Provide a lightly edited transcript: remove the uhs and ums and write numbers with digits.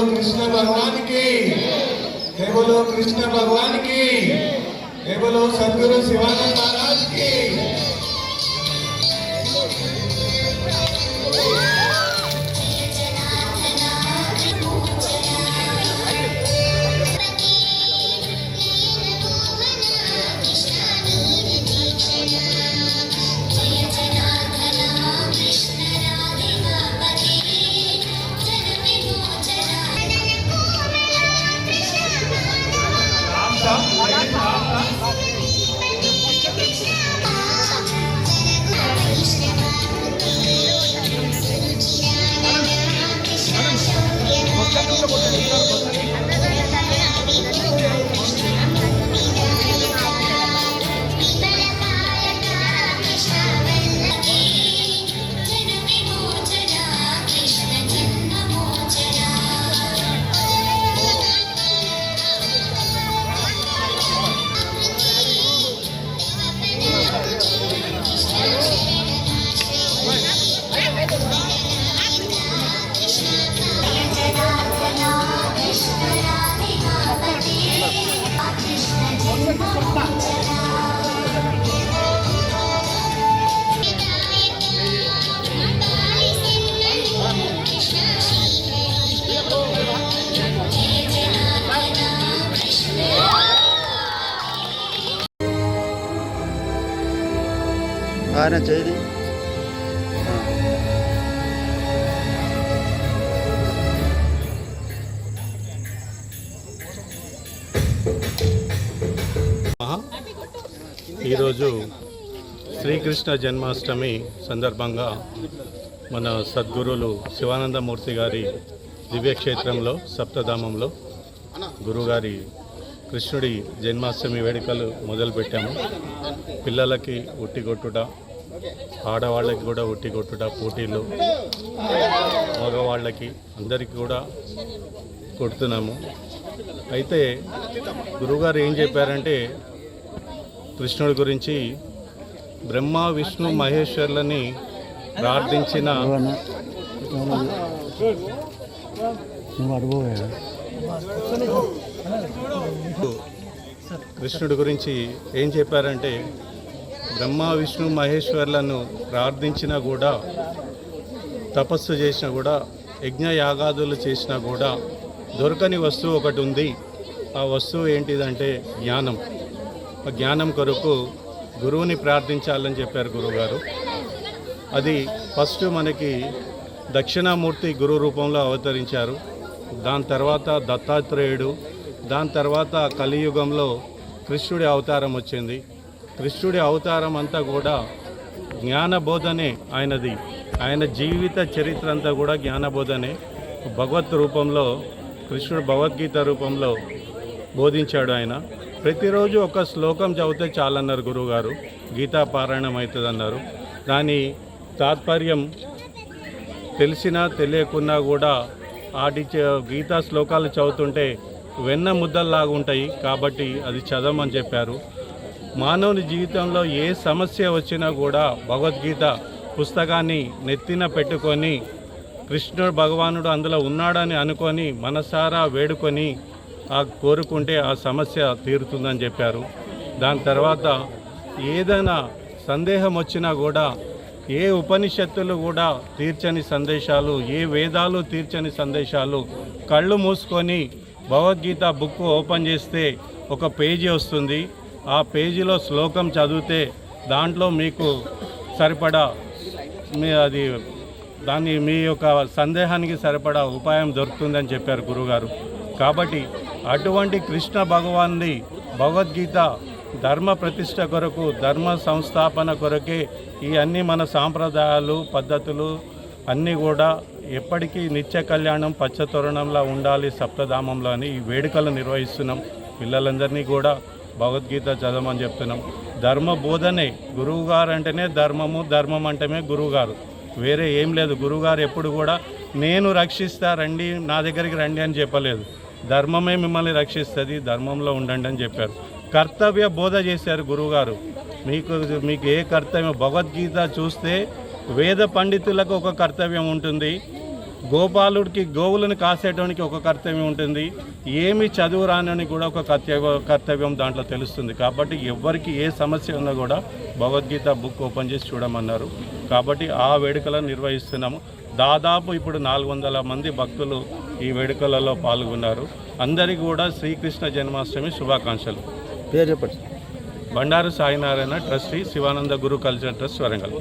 कृष्ण भगवान की जय बोलो, कृष्ण भगवान की जय बोलो, सद्गुरु शिवानंद महाराज की। ఆయన చేయి ఈరోజు శ్రీకృష్ణ జన్మాష్టమి సందర్భంగా మన సద్గురువులు శివానందమూర్తి గారి దివ్యక్షేత్రంలో సప్తధామంలో గురుగారి కృష్ణుడి జన్మాష్టమి వేడుకలు మొదలుపెట్టాము. పిల్లలకి ఉట్టి కొట్టుట, ఆడవాళ్ళకి కూడా ఉట్టి కొట్టుట పోటీలు, మగవాళ్ళకి అందరికీ కూడా కొడుతున్నాము. అయితే గురువుగారు ఏం చెప్పారంటే కృష్ణుడి గురించి బ్రహ్మ విష్ణు మహేశ్వర్లని ప్రార్థించిన కృష్ణుడి గురించి ఏం చెప్పారంటే బ్రహ్మ విష్ణు మహేశ్వర్లను ప్రార్థించినా కూడా, తపస్సు చేసినా కూడా, యజ్ఞ యాగాదులు చేసినా కూడా దొరకని వస్తువు ఒకటి ఉంది. ఆ వస్తువు ఏంటిదంటే జ్ఞానం. ఆ జ్ఞానం కొరకు గురువుని ప్రార్థించాలని చెప్పారు గురువుగారు. అది ఫస్ట్ మనకి దక్షిణామూర్తి గురు రూపంలో అవతరించారు. దాని తర్వాత దత్తాత్రేయుడు, దాని తర్వాత కలియుగంలో కృష్ణుడి అవతారం వచ్చింది. కృష్ణుడి అవతారం అంతా కూడా జ్ఞానబోధనే ఆయనది. ఆయన జీవిత చరిత్ర అంతా కూడా జ్ఞానబోధనే. భగవత్ రూపంలో కృష్ణుడు భగవద్గీత రూపంలో బోధించాడు. ఆయన ప్రతిరోజు ఒక శ్లోకం చదివితే చాలన్నారు గురువుగారు. గీతా పారాయణం అవుతుంది అన్నారు. దాని తాత్పర్యం తెలిసినా తెలియకున్నా కూడా ఆటి గీతా శ్లోకాలు చదువుతుంటే వెన్న ముద్దల్లాగా ఉంటాయి. కాబట్టి అది చదవమని చెప్పారు. మానవుని జీవితంలో ఏ సమస్య వచ్చినా కూడా భగవద్గీత పుస్తకాన్ని నెత్తిన పెట్టుకొని కృష్ణుడు భగవానుడు అందులో ఉన్నాడని అనుకొని మనసారా వేడుకొని కోరుకుంటే ఆ సమస్య తీరుతుందని చెప్పారు. దాని తర్వాత ఏదైనా సందేహం వచ్చినా కూడా, ఏ ఉపనిషత్తులు కూడా తీర్చని సందేశాలు, ఏ వేదాలు తీర్చని సందేశాలు, కళ్ళు మూసుకొని భగవద్గీత బుక్ ఓపెన్ చేస్తే ఒక పేజీ వస్తుంది. ఆ పేజీలో శ్లోకం చదివితే దాంట్లో మీకు సరిపడా మీ యొక్క సందేహానికి సరిపడా ఉపాయం దొరుకుతుందని చెప్పారు గురుగారు. కాబట్టి అటువంటి కృష్ణ భగవాన్ని భగవద్గీత ధర్మ ప్రతిష్ట కొరకు, ధర్మ సంస్థాపన కొరకే ఈ అన్ని మన సాంప్రదాయాలు పద్ధతులు అన్నీ కూడా ఎప్పటికీ నిత్య కళ్యాణం పచ్చతోరణంలా ఉండాలి సప్తధామంలో అని ఈ వేడుకలు నిర్వహిస్తున్నాం. పిల్లలందరినీ కూడా భగవద్గీత చదవమని చెప్తున్నాం. ధర్మ బోధనే గురువుగారు అంటేనే ధర్మము, ధర్మం అంటేనే గురువుగారు, వేరే ఏం లేదు. గురువుగారు ఎప్పుడు కూడా నేను రక్షిస్తా రండి, నా దగ్గరికి రండి అని చెప్పలేదు. ధర్మమే మిమ్మల్ని రక్షిస్తుంది, ధర్మంలో ఉండండి అని చెప్పారు. కర్తవ్య బోధ చేశారు గురువుగారు. మీకు ఏ కర్తవ్యం, భగవద్గీత చూస్తే వేద పండితులకు ఒక కర్తవ్యం ఉంటుంది, గోపాలుడికి గోవులను కాసేయడానికి ఒక కర్తవ్యం ఉంటుంది, ఏమి చదువు రానని కూడా ఒక కర్తవ్యం దాంట్లో తెలుస్తుంది. కాబట్టి ఎవరికి ఏ సమస్య ఉన్నా కూడా భగవద్గీత బుక్ ఓపెన్ చేసి చూడమన్నారు. కాబట్టి ఆ వేడుకలను నిర్వహిస్తున్నాము. దాదాపు ఇప్పుడు 400 మంది భక్తులు ఈ వేడుకలలో పాల్గొన్నారు. అందరికీ కూడా శ్రీకృష్ణ జన్మాష్టమి శుభాకాంక్షలు. పేరు చెప్పండి. బండారు సాయినారాయణ ట్రస్టీ, శివానంద గురు కల్చరల్ ట్రస్ట్, వరంగల్.